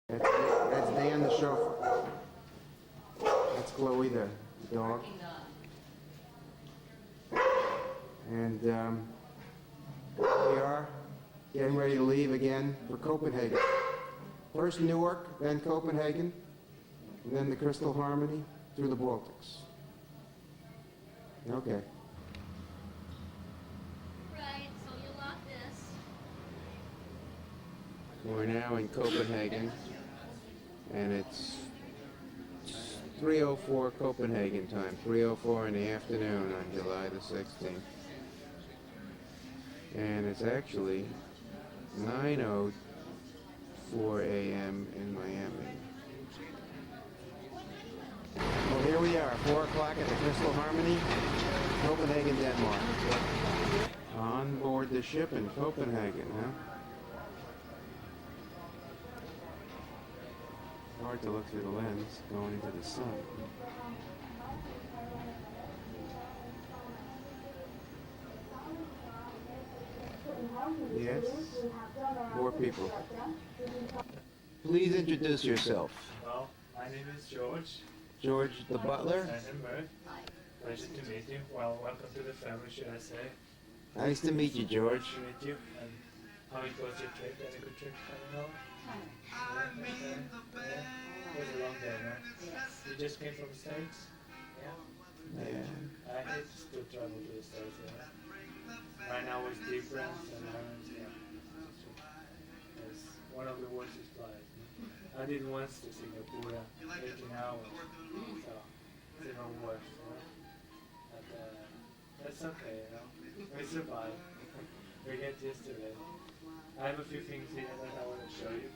That's Dan the chauffeur. That's Chloe the dog. And we are getting ready to leave again for Copenhagen. First Newark, then Copenhagen, and then the Crystal Harmony through the Baltics. Okay. Right, so you lock this. We're now in Copenhagen, and it's 3:04 Copenhagen time, 3:04 in the afternoon on July the 16th. And it's actually 9:04 a.m. in Miami. Well, here we are, 4 o'clock at the Crystal Harmony, Copenhagen, Denmark. On board the ship in Copenhagen, huh? Hard to look through the lens going into the sun. Yes? More people. Please introduce yourself. Well, my name is George. George the butler. Edinburgh. Pleasure to meet you. Well, welcome to the family, should I say. Nice to meet you, George. Nice to meet you. And how it was your trip? Had a good trip coming home? Yeah, it was a long day, no? Yes. You just came from the States? Yeah? Yeah. I hate to still travel to the States, yeah. Right now it's different and yeah. It's one of the worst flights. I did once to Singapore, 18 hours, so it's even worse. You know? But that's okay, you know. We survive. We get used to it. I have a few things here that I want to show you.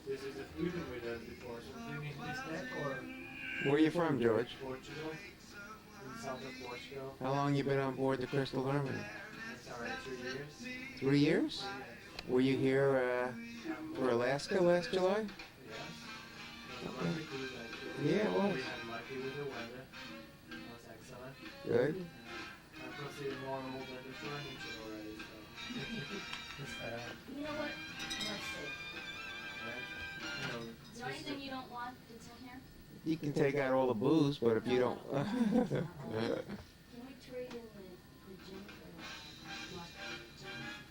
This is a food with us before, so do you need this neck or? Where are you from, George? Portugal, in the south of Portugal. How long you been on board the Crystal Harmony? It's already 3 years. 3 years? Were you here for Alaska last July? Yes. Okay. Yeah, Yeah, it was. We had lucky with the weather. It was excellent. Good. I'm considered more old than the furniture already, so. You know what? Let's see. You know, Is there anything you don't want that's in here? You can take out all the booze, but if you don't... Can we trade in the gin for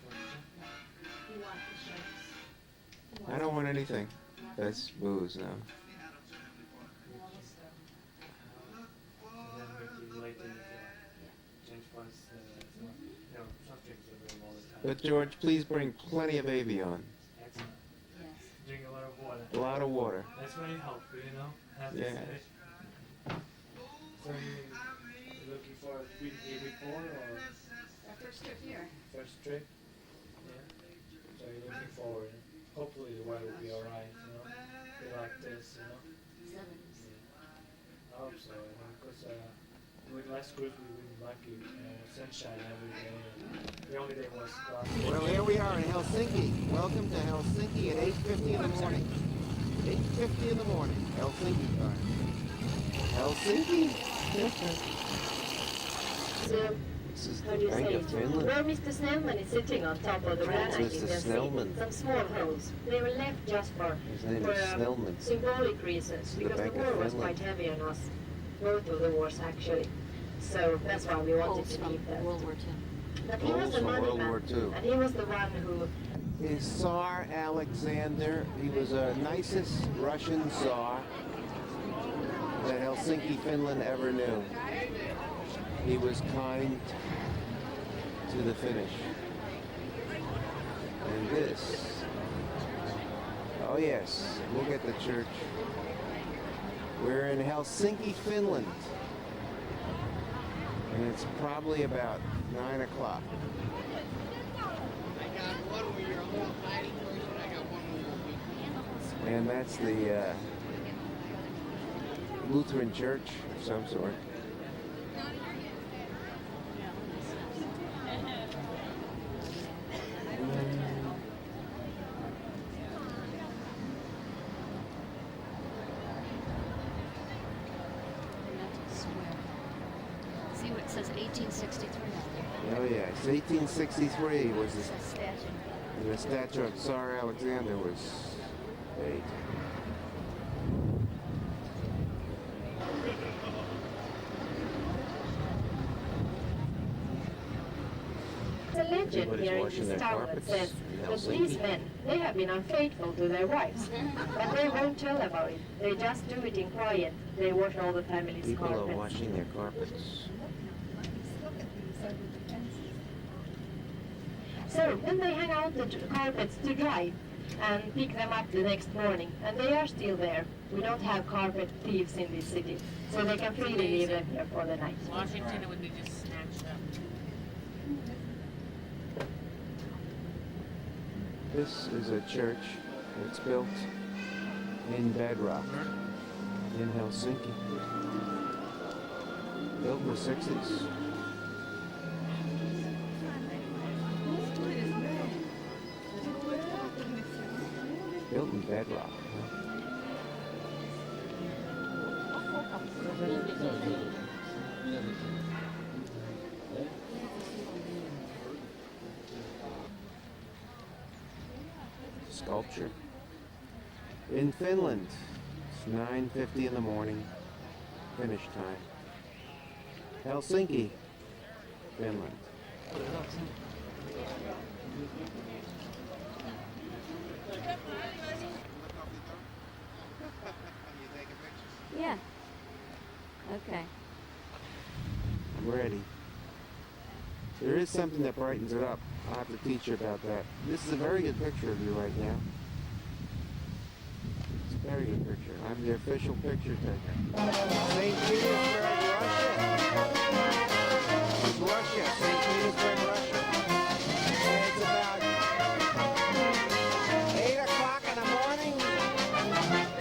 the You want the shirts? I don't want anything. That's booze now. and then we can later change once, you know, some drinks are very all the time. But George, please bring plenty of Avion. Excellent. Yes. Drink a lot of water. A lot of water. That's very helpful, you know. Have to Yeah. say. So you're looking for a week here before or Our first trip here. first trip? Yeah. So you're looking forward. Hopefully the weather will be alright, you know. Be like this, you know. 70s. Yeah. I hope so, you know, because with last cruise we've been lucky, sunshine every day. The only day was last Well, here we are in Helsinki. Welcome to Helsinki at 8:50 in the morning. 8:50 in the morning, Helsinki time. Helsinki? So, This is how the do you Bank say of it? Finland. Where Mr. Snellman is sitting on top of the granite, Mr. you can Snellman. see some small holes. They were left just for, His name is Snellman. symbolic reasons, the because the Bank of war was Finland. quite heavy on us. Both of the wars, actually. So that's why we wanted to keep that. World War II. But he was Holes the from money World man, War II. and he was the one who Is Tsar Alexander. He was the nicest Russian Tsar that Helsinki, Finland ever knew. He was kind to the Finnish. And this, oh yes, look at the church. We're in Helsinki, Finland. And it's probably about 9 o'clock. And that's the Lutheran church of some sort. See what it says 1863 on there. Oh yes, 1863 was It says statue. the statue of Tsar Alexander was made. legend Everybody's here in washing this their town that carpets says in that Helsinki. these men, they have been unfaithful to their wives. But they won't tell about it. They just do it in quiet. They wash all the family's People are carpets. washing their carpets. So then they hang out the carpets to dry and pick them up the next morning. And they are still there. We don't have carpet thieves in this city. So they can freely leave them here for the night. Washington, it would be just snatched up. This is a church that's built in bedrock in Helsinki. Built in the 60s. Built in bedrock. Sculpture. In Finland, it's 9:50 in the morning, finish time. Helsinki, Finland. Yeah. Okay. I'm ready. There is something that brightens it up. I'll have to teach you about that. This is a very good picture of you right now. It's a very good picture. I'm the official picture taker. St. Petersburg, Russia. It's Russia, St. Petersburg, Russia. And it's about 8 o'clock in the morning,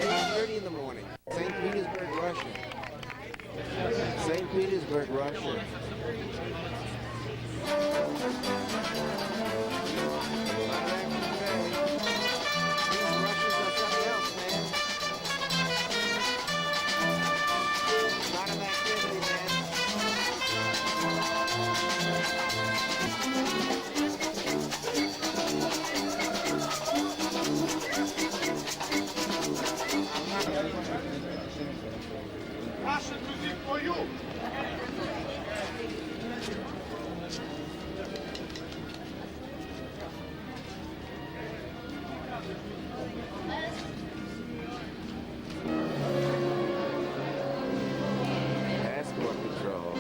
8:30 in the morning. St. Petersburg, Russia. St. Petersburg, Russia. Russian music for you! Passport control.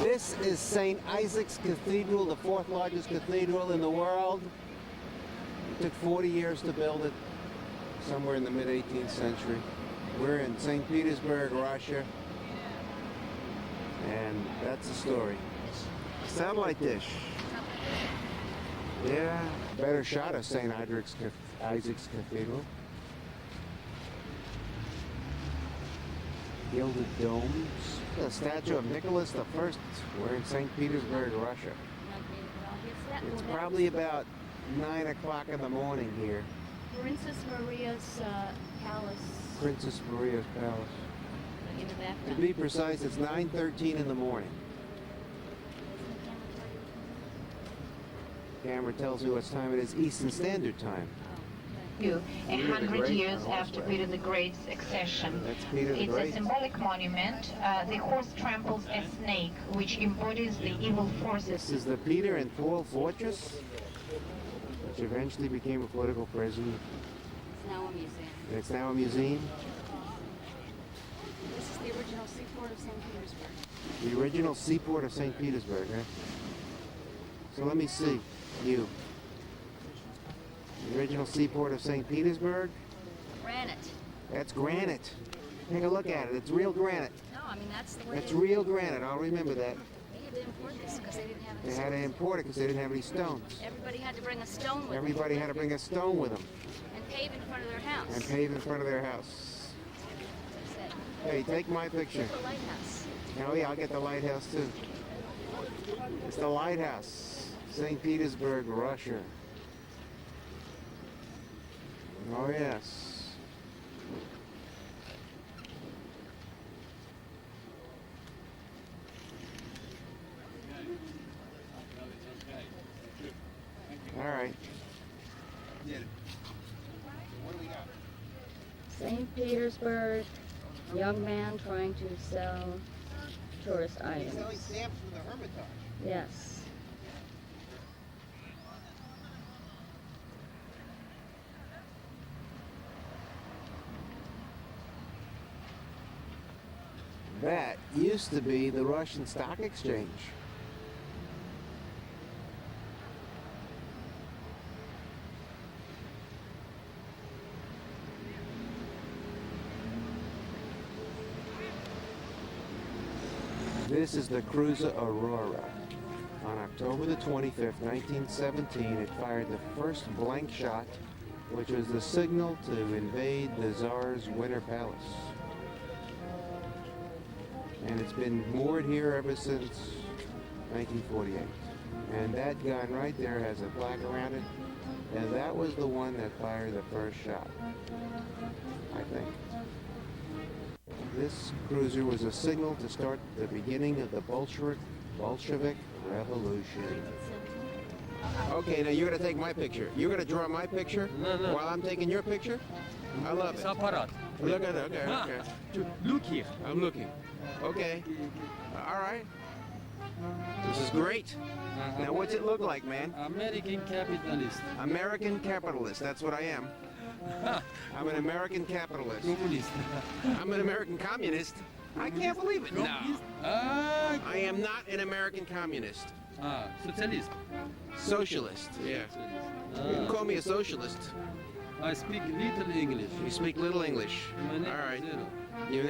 This is St. Isaac's Cathedral, the fourth largest cathedral in the world. It took 40 years to build it, somewhere in the mid-18th century. We're in St. Petersburg, Russia, and that's the story. Satellite dish. Yeah, better shot of St. Isaac's Cathedral. Gilded domes. The statue of Nicholas I. We're in St. Petersburg, Russia. It's probably about 9 o'clock in the morning here. Princess Maria's palace Princess Maria's Palace. in the To background. be precise, it's 9:13 in the morning. Camera tells me what time it is, Eastern Standard Time. You, Peter the 100 Great years on after horseback. Peter the Great's accession. That's Peter the It's Great. a symbolic monument. The horse tramples a snake, which embodies the evil This forces. is the Peter and Paul Fortress, which eventually became a political prison. It's now a museum. And it's now a museum. This is the original seaport of St. Petersburg. The original seaport of St. Petersburg, huh? So let me see. You. The original seaport of St. Petersburg? Granite. That's granite. Take a look at it. It's real granite. No, I mean that's the way. That's real granite. I'll remember that. They had to import this because they didn't have They any had to stones. import it because they didn't have any stones. Everybody had to bring a stone with them. Everybody had to bring a stone with them. And pave in front of their house. And pave in front of their house. Said, Hey, take my picture. the lighthouse. Oh yeah, I'll get the lighthouse too. It's the lighthouse, St. Petersburg, Russia. Oh yes. All right. St. Petersburg, young man trying to sell tourist items. stamps for the Hermitage. Yes. That used to be the Russian Stock Exchange. This is the cruiser Aurora. On October the 25th, 1917, it fired the first blank shot, which was the signal to invade the Tsar's Winter Palace. And it's been moored here ever since 1948. And that gun right there has a plaque around it, and that was the one that fired the first shot, I think. This cruiser was a signal to start the beginning of the Bolshevik Revolution. Okay, now you're gonna take my picture. You're gonna draw my picture while I'm taking your picture? I love it. Look at it, okay. Look here. I'm looking. Okay. All right. This is great. Now what's it look like, man? American capitalist. American capitalist, that's what I am. I'm an American capitalist. Communist. I'm an American communist. I can't believe it. No. Ah, I am not an American communist. socialist. Socialist, yeah. Ah. You can call me a socialist. I speak little English. You speak little English. My name All right. is Zero. Your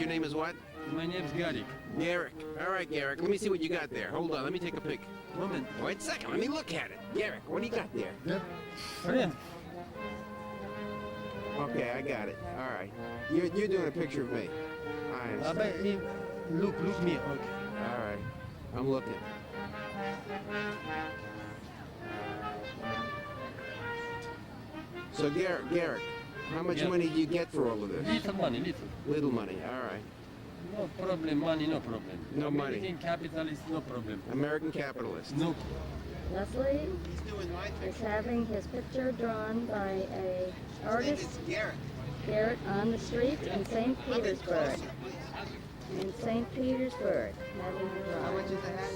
name is what? My name is Garrick. Garrick. All right, Garrick. Let me see what you got there. Hold on. Let me take a pic. Moment. Wait a second. Let me look at it. Garrick, what do you got there? Friend. Okay, I got it. All right. You're doing a picture of me. I understand. Look me. Okay. All right. I'm looking. So Garrick, how much Yeah. money do you get for all of this? Little money, little. Little money. All right. No problem, money, no problem. No money. American capitalist, no problem. American capitalist. No. Leslie He's doing my is having his picture drawn by a artist, Garrick. Garrett, on the street in St. Petersburg. In St. Petersburg, having it How much drawn. is the hat?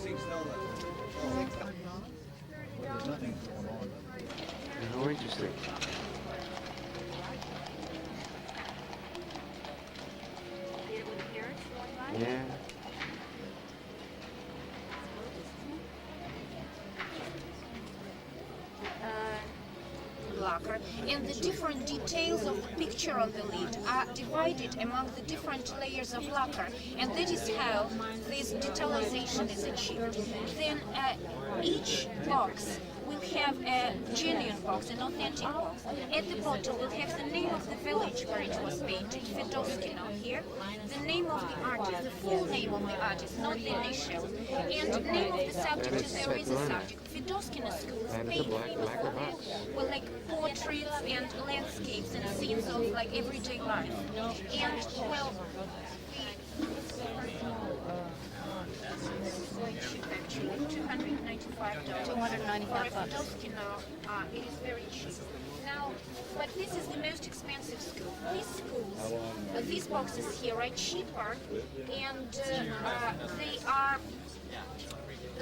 How interesting. Did it with the parents going by? Yeah. Lacquer, and the different details of the picture on the lid are divided among the different layers of lacquer, and that is how this detalization is achieved. Then each box will have a genuine box, an authentic box. At the bottom will have the name of the village where it was painted, Fedoskino here, the name of the artist, the full name of the artist, not the initial, and name of the subject if there is a subject. Fedoskino school is That is a paid famous lacquer for box. that. Well, like portraits and landscapes and scenes of like everyday life. And well, $295. $295. It is very cheap. Now, but this is the most expensive school. These schools, these boxes here are cheaper, and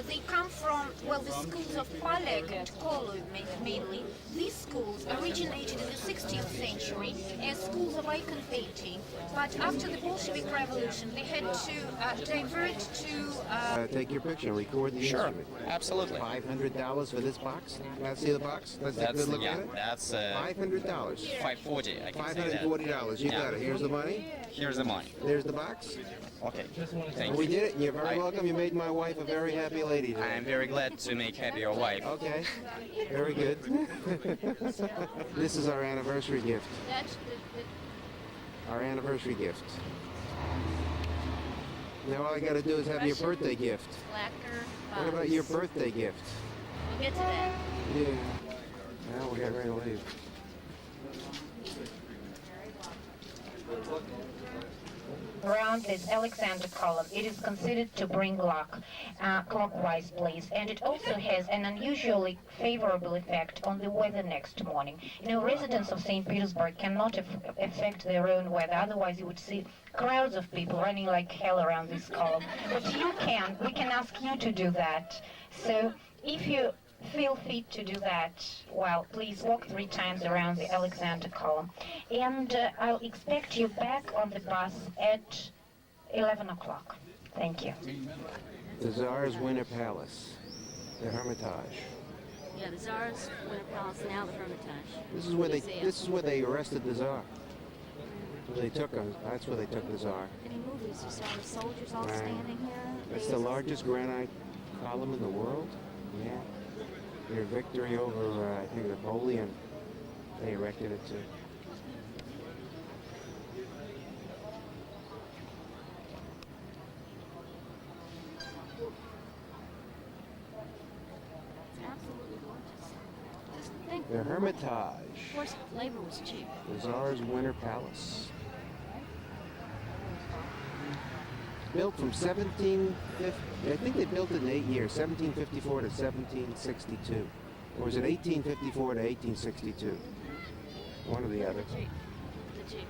they come from, well, the schools of Baltic and Kolu mainly. These schools originated in the 16th century as schools of icon painting, but after the Bolshevik Revolution, they had to divert to Take your picture. Record the Sure, instrument. absolutely. $500 for this box. Let's see the box. Let's take a That's good look yeah. at it. That's $500. 540. I can say that. $540. You got it. Here's the money. Here's the money. There's the box. Okay. Thank We you. did it. You're very welcome. You made my wife a very happy lady. lady today? I am very glad to make happy your wife. Okay, very good. This is our anniversary gift. That's Our anniversary gift. Now all I gotta do is have your birthday gift. lacquer. What about your birthday gift? We'll get to that. Yeah. Now we got ready to leave. Around this Alexander column, it is considered to bring luck, clockwise please, and it also has an unusually favorable effect on the weather next morning. You know, residents of St. Petersburg cannot affect their own weather, otherwise you would see crowds of people running like hell around this column. But you can, we can ask you to do that. So if you feel fit to do that, well, please walk 3 times around the Alexander column. And I'll expect you back on the bus at 11 o'clock. Thank you. The Tsar's Winter Palace, the Hermitage. Yeah, the Tsar's Winter Palace, now the Hermitage. This is where Museum. this is where they arrested the Tsar. They took him. That's where they took the Tsar. Any movies? You saw the soldiers all Right. standing here? It's the largest granite column in the world. Yeah. Their victory over, I think, Napoleon. They erected it too. It's absolutely gorgeous. Just think, The of Hermitage, course, labor was cheap. the Tsar's Winter Palace. Built from 1750, I think they built it in 8 years, 1754 to 1762. Or was it 1854 to 1862? One or the other. Cheap. The cheap.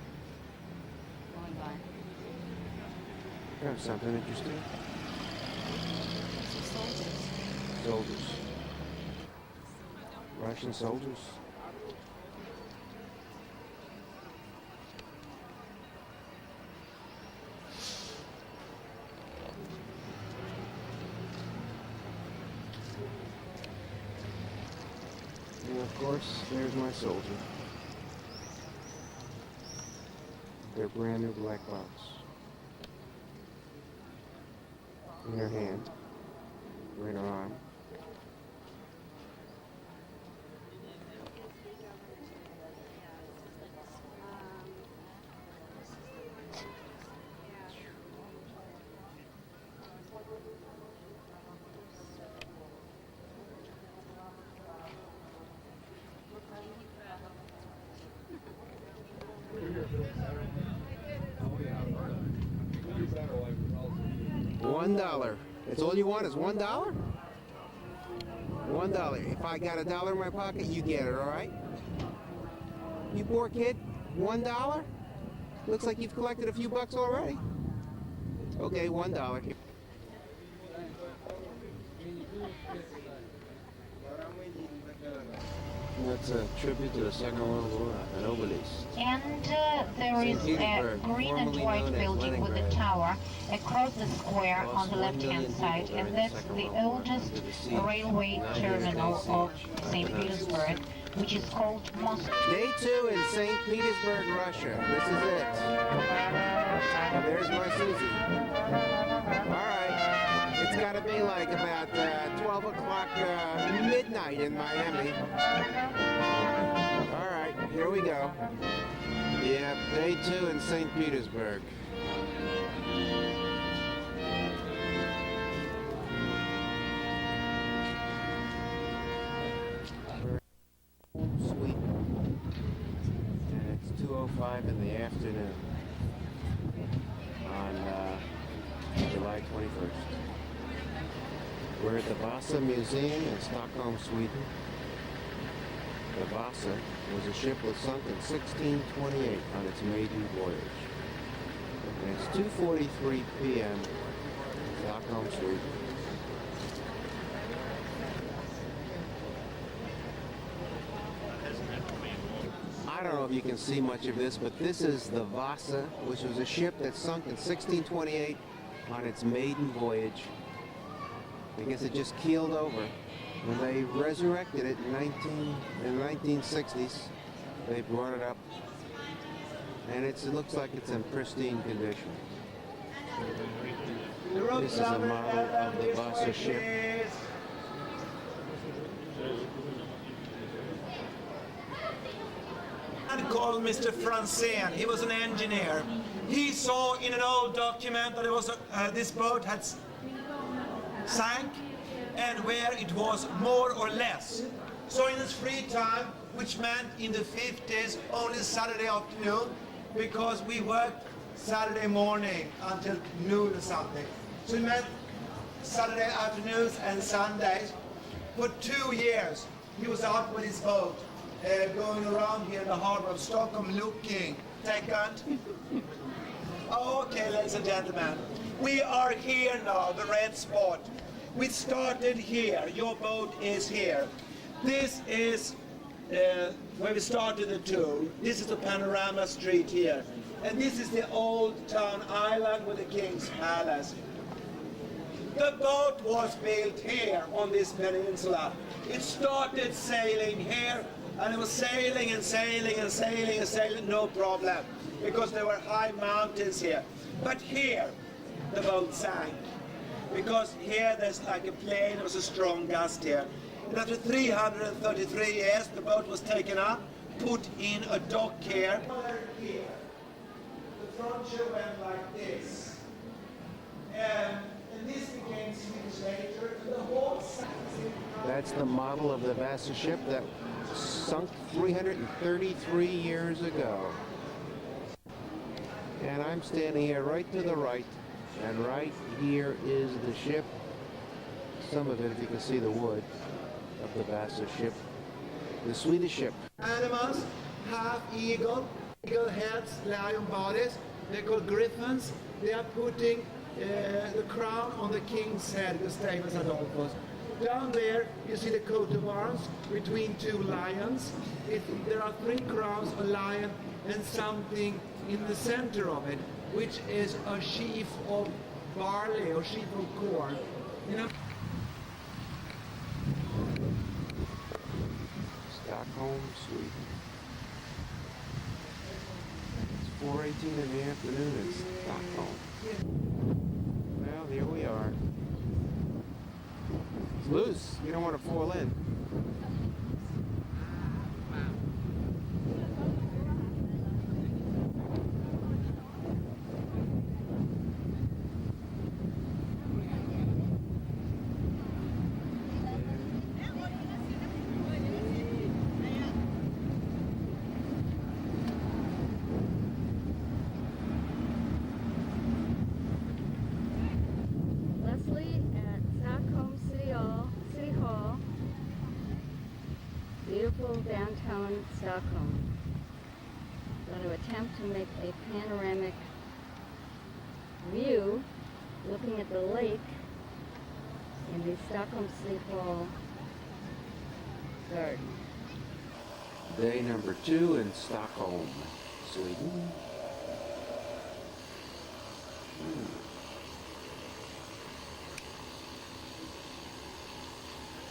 Going by. That's something interesting. Some soldiers. Soldiers. Russian soldiers. And of course, there's my soldier. Their brand new black box. In her hand. Or in her arm. $1. That's all you want is $1? $1. If I got $1 in my pocket, you get it, all right? You poor kid, $1? Looks like you've collected a few bucks already. Okay, $1. That's a tribute to the Second World War, an obelisk. And there is a green and white building with a tower across the square on the left-hand side, and that's the oldest railway terminal of St. Petersburg, which is called Moscow. Day 2 in St. Petersburg, Russia. This is it. There's my Susie. All right. It's got to be like about 12 o'clock midnight in Miami. All right, here we go. Yeah, day 2 in St. Petersburg. Sweet. And it's 2:05 in the afternoon on July 21st. We're at the Vasa Museum in Stockholm, Sweden. The Vasa was a ship that sunk in 1628 on its maiden voyage. And it's 2:43 p.m. in Stockholm, Sweden. I don't know if you can see much of this, but this is the Vasa, which was a ship that sunk in 1628 on its maiden voyage. I guess it just keeled over. When they resurrected it in the 1960s, they brought it up, and it looks like it's in pristine condition. This is a model of the Vasa ship. called Mr. Franzen. He was an engineer. He saw in an old document that it was this boat had sank and where it was more or less. So in his free time, which meant in the 50s only Saturday afternoon, because we worked Saturday morning until noon or something. So it meant Saturday afternoons and Sundays. For 2 years, he was out with his boat, going around here in the harbor of Stockholm looking. Second. Okay, ladies and gentlemen, we are here now, the red spot. We started here, your boat is here. This is where we started the tour. This is the panorama street here. And this is the old town island with the King's Palace. The boat was built here on this peninsula. It started sailing here, and it was sailing and sailing and sailing and sailing, no problem, because there were high mountains here. But here, the boat sank, because here there's like a plane, there was a strong gust here. And after 333 years, the boat was taken up, put in a dock here. Here, the frontier went like this. And this became Swedish later, and the whole That's the model of the Vasa ship that sunk 333 years ago. And I'm standing here right to the right, and right here is the ship. Some of it, if you can see the wood of the Vasa ship, the Swedish ship. Animals have eagle heads, lion bodies. They're called griffins. They are putting the crown on the king's head, Gustavus Adolphus. Down there, you see the coat of arms between two lions. There are 3 crowns, a lion, and something in the center of it, which is a sheaf of barley or sheaf of corn. You know? Stockholm, Sweden. It's 4:18 in the afternoon in Stockholm. Well, here we are. It's loose. You don't want to fall in. Leslie at Stockholm City Hall. Beautiful downtown Stockholm. Going to attempt to make a panoramic view looking at the lake in the Stockholm City Hall garden. Day number 2 in Stockholm, Sweden.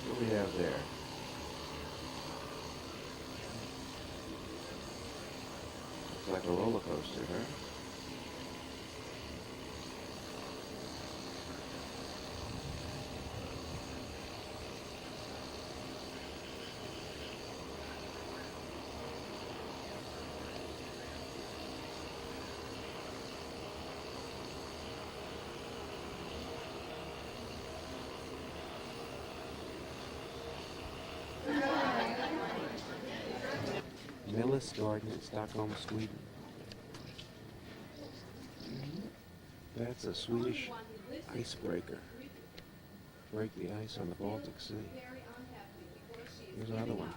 What do we have there? Looks like a roller coaster, huh? Millis Garden in Stockholm, Sweden. That's a Swedish icebreaker. Break the ice on the Baltic Sea. Here's another one.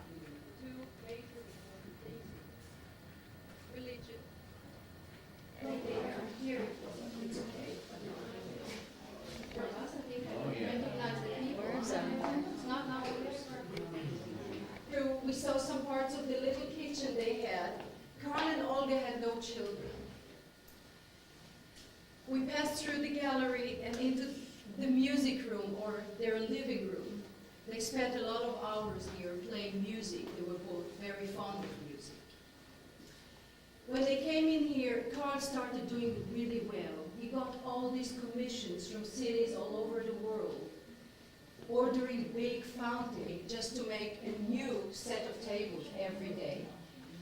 We saw some parts of the little kitchen they had. Carl and Olga had no children. We passed through the gallery and into the music room, or their living room. They spent a lot of hours here playing music. They were both very fond of music. When they came in here, Carl started doing really well. He got all these commissions from cities all over the world, ordering big fountain just to make a new set of tables every day.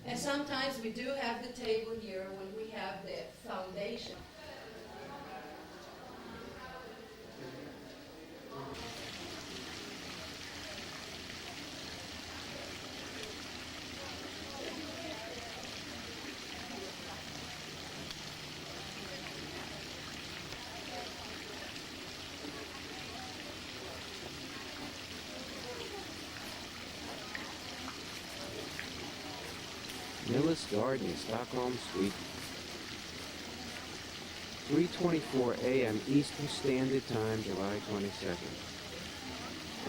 And sometimes we do have the table here when we have the foundation. Millis Garden, Stockholm, Sweden. 3:24 a.m. Eastern Standard Time, July 22nd.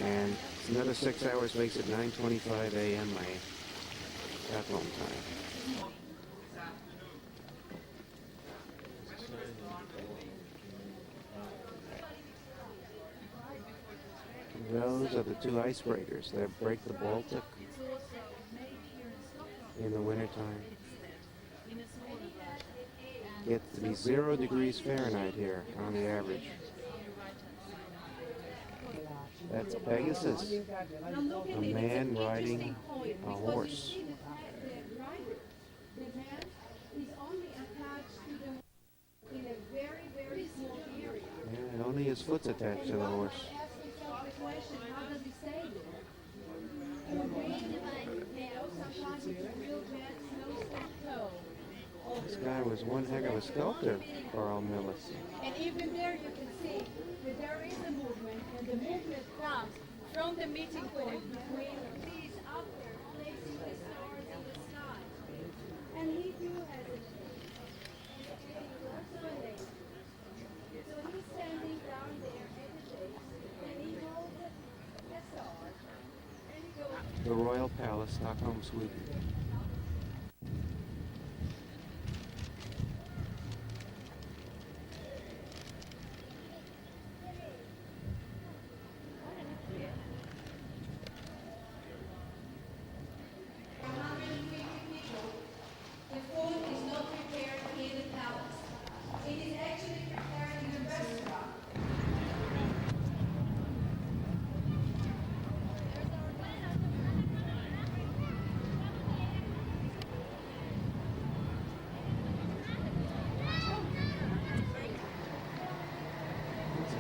And it's another 6 hours, makes it 9:25 a.m. my Stockholm time. Those are the two icebreakers that break the Baltic in the wintertime. Gets to be 0 degrees Fahrenheit here on the average. That's Pegasus, a man riding a horse. Yeah, and only his foot's attached to the horse. This guy was one heck of a sculptor, Carl Millis. And even there you can see that there is a movement, and the movement comes from the meeting point between these up there placing the stars in the sky. And he too has a so he's standing down there at the base, and he holds a star, and he goes. The Royal Palace, Stockholm, Sweden.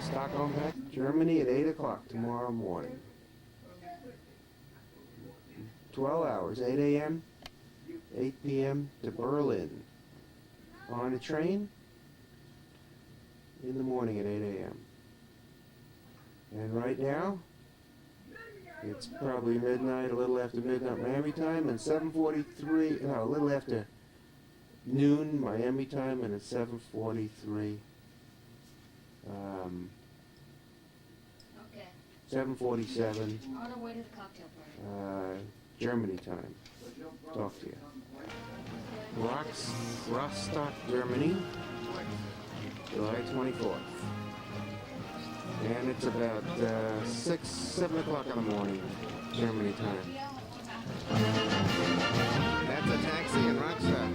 Stockholm back to Germany at 8 o'clock tomorrow morning. 12 hours, 8 a.m., 8 p.m. to Berlin. On a train in the morning at 8 a.m. And right now, it's probably midnight, a little after midnight Miami time, and 7:43, no, a little after noon Miami time, and it's 7:43. 7:47 On our way to the cocktail party. Germany time. Talk to you. Rostock, Germany, July 24th. And it's about 7 o'clock in the morning, Germany time. That's a taxi in Rostock.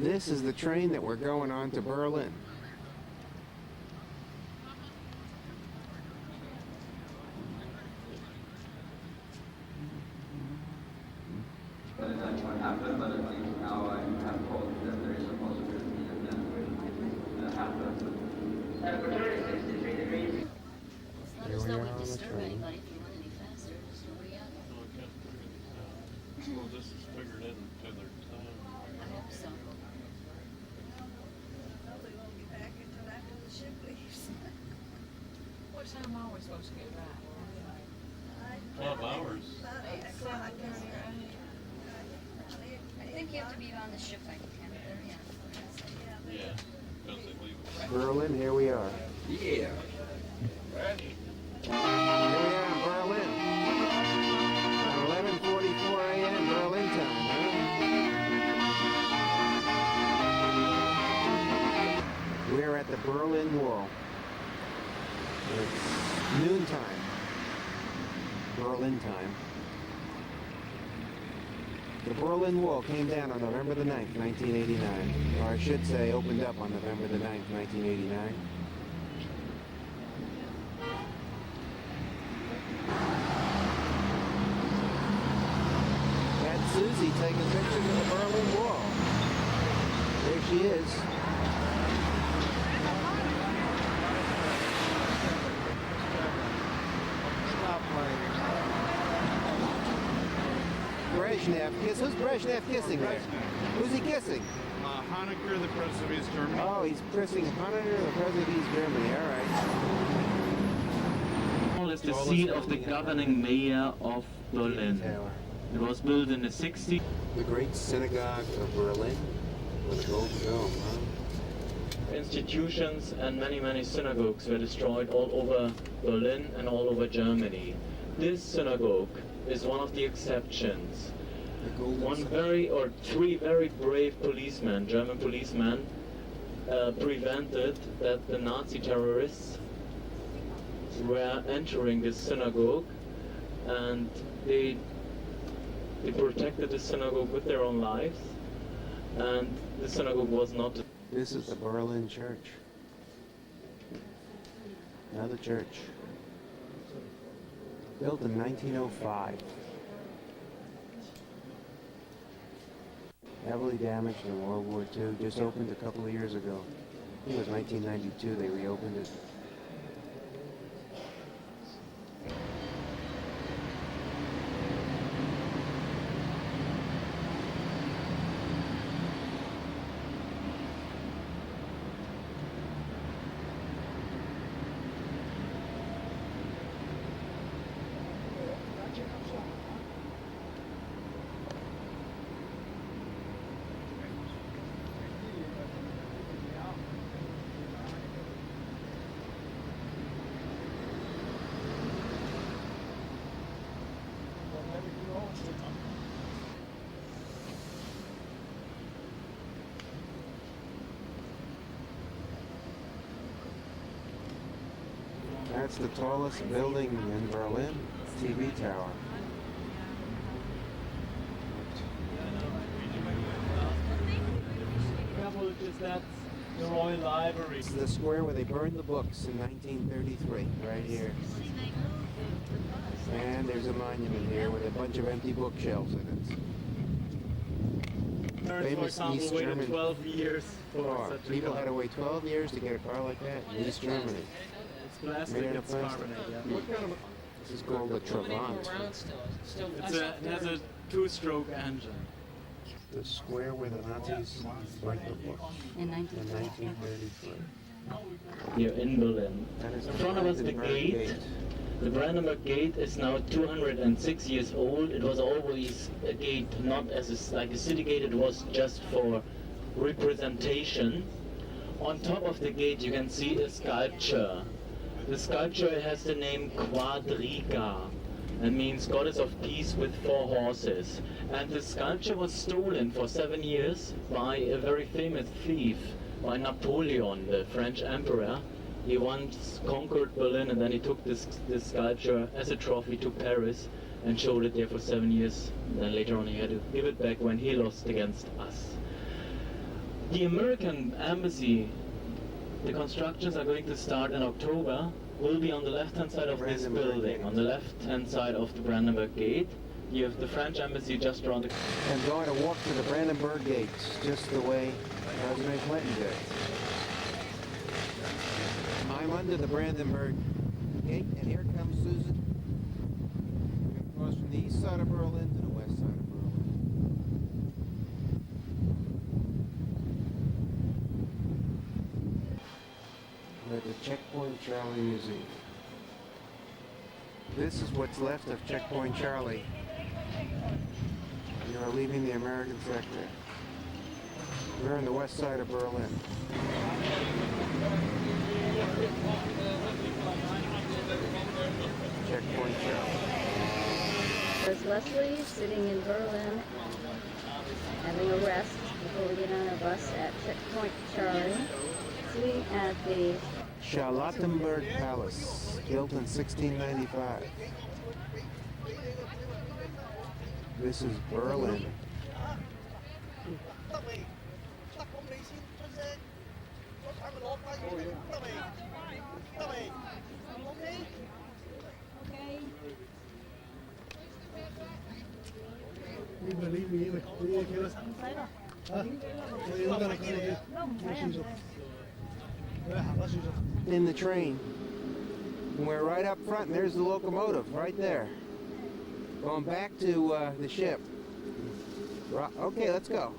This is the train that we're going on to Berlin. But that's what happened, but at least now I have told that there is a possibility that happens. Temperature is 63 degrees. Here we are on the train. Well, this is figured into their time. I hope so. What time are we supposed to get back? 12 hours. I think you have to be on the ship like 10:30. Yeah, because they leave it. Berlin, here we are. Yeah. Ready. Here we are in Berlin. At 11:44 a.m. Berlin time, huh? We're at the Berlin Wall. It's noontime. Berlin time. The Berlin Wall came down on November the 9th, 1989. Or I should say, opened up on November the 9th, 1989. Susie taking pictures of the Berlin Wall. There she is. Stop playing. Brezhnev kiss. Who's Brezhnev kissing there? Who's he kissing? Honecker, the president of East Germany. Oh, he's kissing Honecker, the president of East Germany. All right. Is the seat of the governing mayor of Berlin. It was built in the 60s. The Great Synagogue of Berlin with a gold dome, huh? Institutions and many synagogues were destroyed all over Berlin and all over Germany. This synagogue is one of the exceptions. Three very brave policemen, German policemen, prevented that the Nazi terrorists were entering this synagogue, and they protected the synagogue with their own lives, and the synagogue was not. This is the Berlin Church. Another church. Built in 1905. Heavily damaged in World War II. Just opened a couple of years ago. I think it was 1992 they reopened it. That's the tallest building in Berlin, TV tower. That's the Royal Library. It's the square where they burned the books in 1933, right here. And there's a monument here with a bunch of empty bookshelves in it. For example, waited 12 years for car. such a People car. had to wait 12 years to get a car like that in East Germany. It's plastic, Made out of it's plastic. carbonate, yeah. This is called the Trabant. It has a two-stroke engine. The square where the Nazis burnt the books in 1933. Here in Berlin. That is In front of us, the gate. The Brandenburg Gate is now 206 years old. It was always a gate, not as like a city gate. It was just for representation. On top of the gate, you can see a sculpture. The sculpture has the name Quadriga. That means goddess of peace with 4 horses. And the sculpture was stolen for 7 years by a very famous thief, by Napoleon, the French emperor. He once conquered Berlin, and then he took this sculpture as a trophy to Paris and showed it there for 7 years. And then later on he had to give it back when he lost against us. The American embassy, the constructions are going to start in October, will be on the left-hand side of this building, on the left-hand side of the Brandenburg Gate. You have the French embassy just around the... I'm going to walk to the Brandenburg Gate, just the way President Clinton did. I'm under the Brandenburg Gate, and here comes Susan. It goes from the east side of Berlin to the west side of Berlin. We're at the Checkpoint Charlie Museum. This is what's left of Checkpoint Charlie. You are leaving the American sector. We're on the west side of Berlin. Checkpoint Charlie. There's Leslie sitting in Berlin having a rest before we get on our bus at Checkpoint Charlie. Sitting at the Charlottenburg Palace, built in 1695. This is Berlin. In the train. And we're right up front, and there's the locomotive right there. Going back to the ship. Okay, let's go.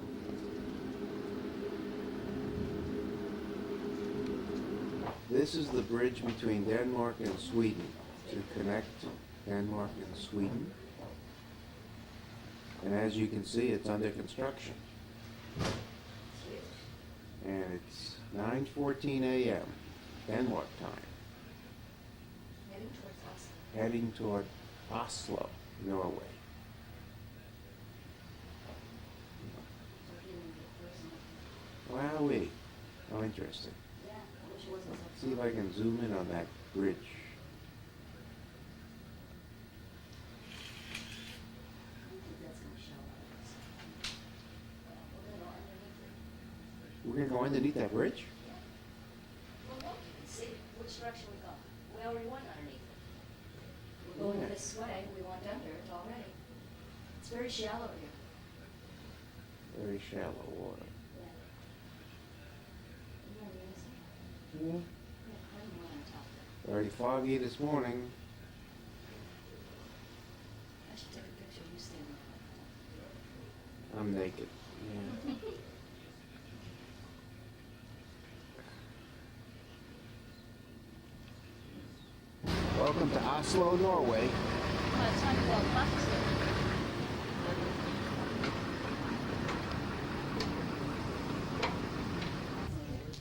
This is the bridge between Denmark and Sweden to connect Denmark and Sweden. And as you can see, it's under construction. And it's 9:14 a.m. Denmark time. Heading toward Oslo, Norway. Wowee. How interesting. See if I can zoom in on that bridge. We're going to go underneath that bridge? Well, look and see which direction we go. We already went underneath it. We're going this way, we went under it already. It's very shallow here. Very shallow water. Yeah. Yeah. Very foggy this morning. I should take a picture of you standing there. I'm naked. Yeah. Welcome to Oslo, Norway. Well, it's time to walk back.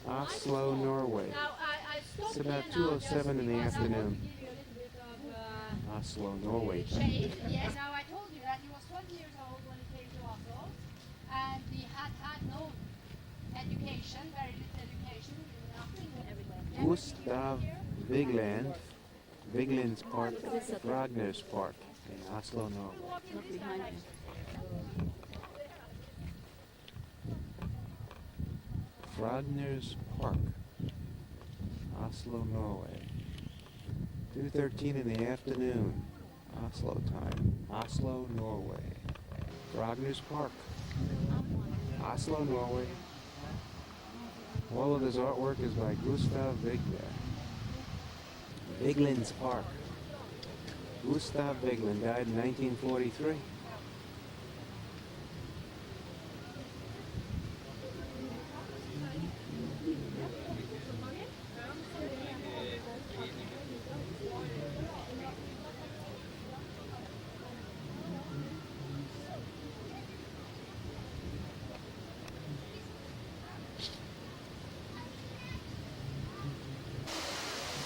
Oslo, Norway. Now, I It's stopped about here now 2:07 in the just because I want afternoon. to give you a little bit of Oslo, Norway. shade. Yes. Now, I told you that he was 20 years old when he came to Oslo, and he had no education, very little education, nothing everywhere. Gustav Vigeland, Vigeland's Park, Ragnars's Park in Oslo, Norway. Look behind you. Ragnars's Park, Oslo, Norway. 2:13 in the afternoon, Oslo time. Oslo, Norway. Ragnars's Park, Oslo, Norway. All of his artwork is by Gustav Vigeland. Vigeland's Park. Gustav Vigeland died in 1943.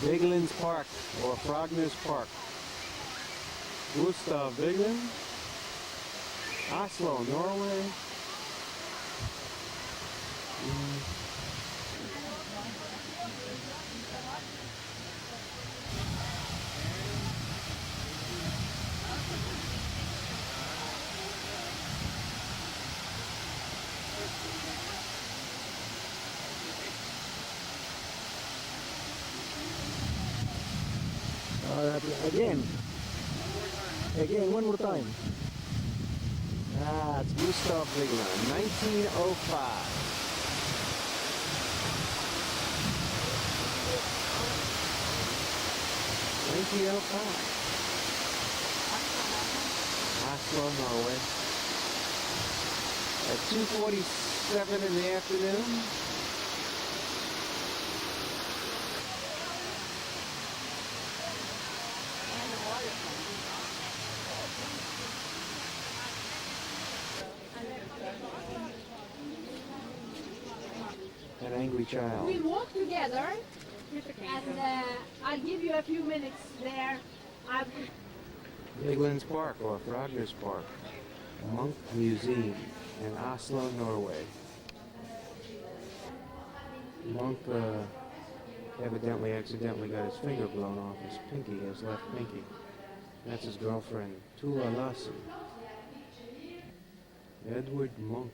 Vigeland's Park, or Frogner's Park. Gustav Vigeland, Oslo, Norway. Again, one more time. It's Gustav Vigeland, 1905. Oslo, Norway. At 2:47 in the afternoon. An angry child. We'll walk together, and I'll give you a few minutes there. Vigeland's Park, or Frogner's Park. Monk Museum in Oslo, Norway. Monk evidently accidentally got his finger blown off his pinky, his left pinky. That's his girlfriend, Tula Lassen. Edward Monk.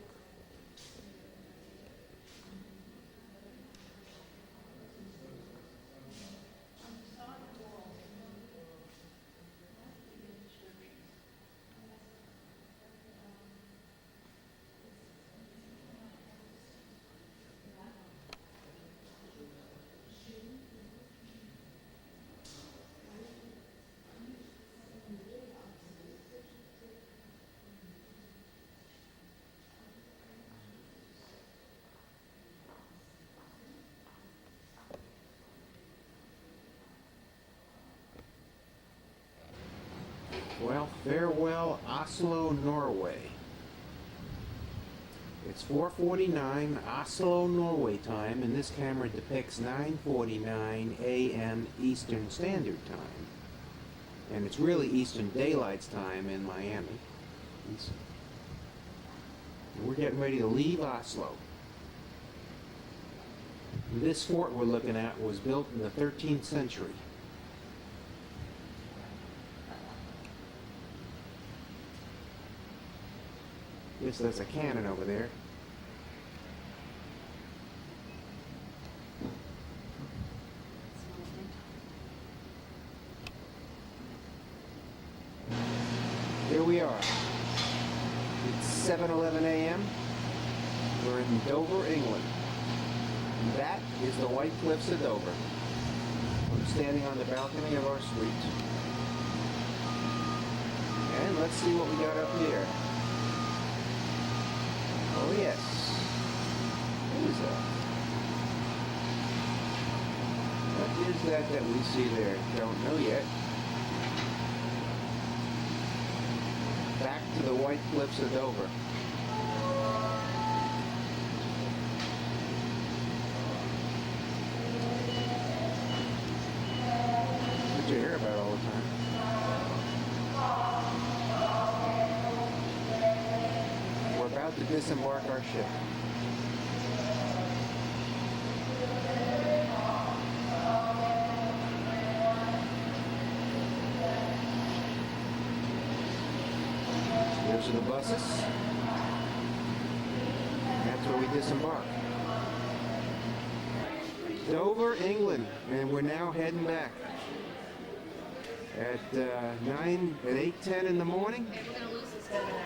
Well, farewell Oslo, Norway. It's 4:49 Oslo, Norway time, and this camera depicts 9:49 a.m. Eastern Standard Time. And it's really Eastern Daylight Time in Miami. We're getting ready to leave Oslo. This fort we're looking at was built in the 13th century. Yes, there's a cannon over there. Here we are. It's 7:11 a.m. We're in Dover, England. And that is the White Cliffs of Dover. I'm standing on the balcony of our suite. And let's see what we got up here. Oh yes. What is that? What is that we see there? Don't know yet. Back to the White Cliffs of Dover. What you hear about all the time. We're about to disembark our ship. Here's the buses. That's where we disembark. Dover, England, and we're now heading back at 8:10 in the morning. Okay, we're gonna lose this guy.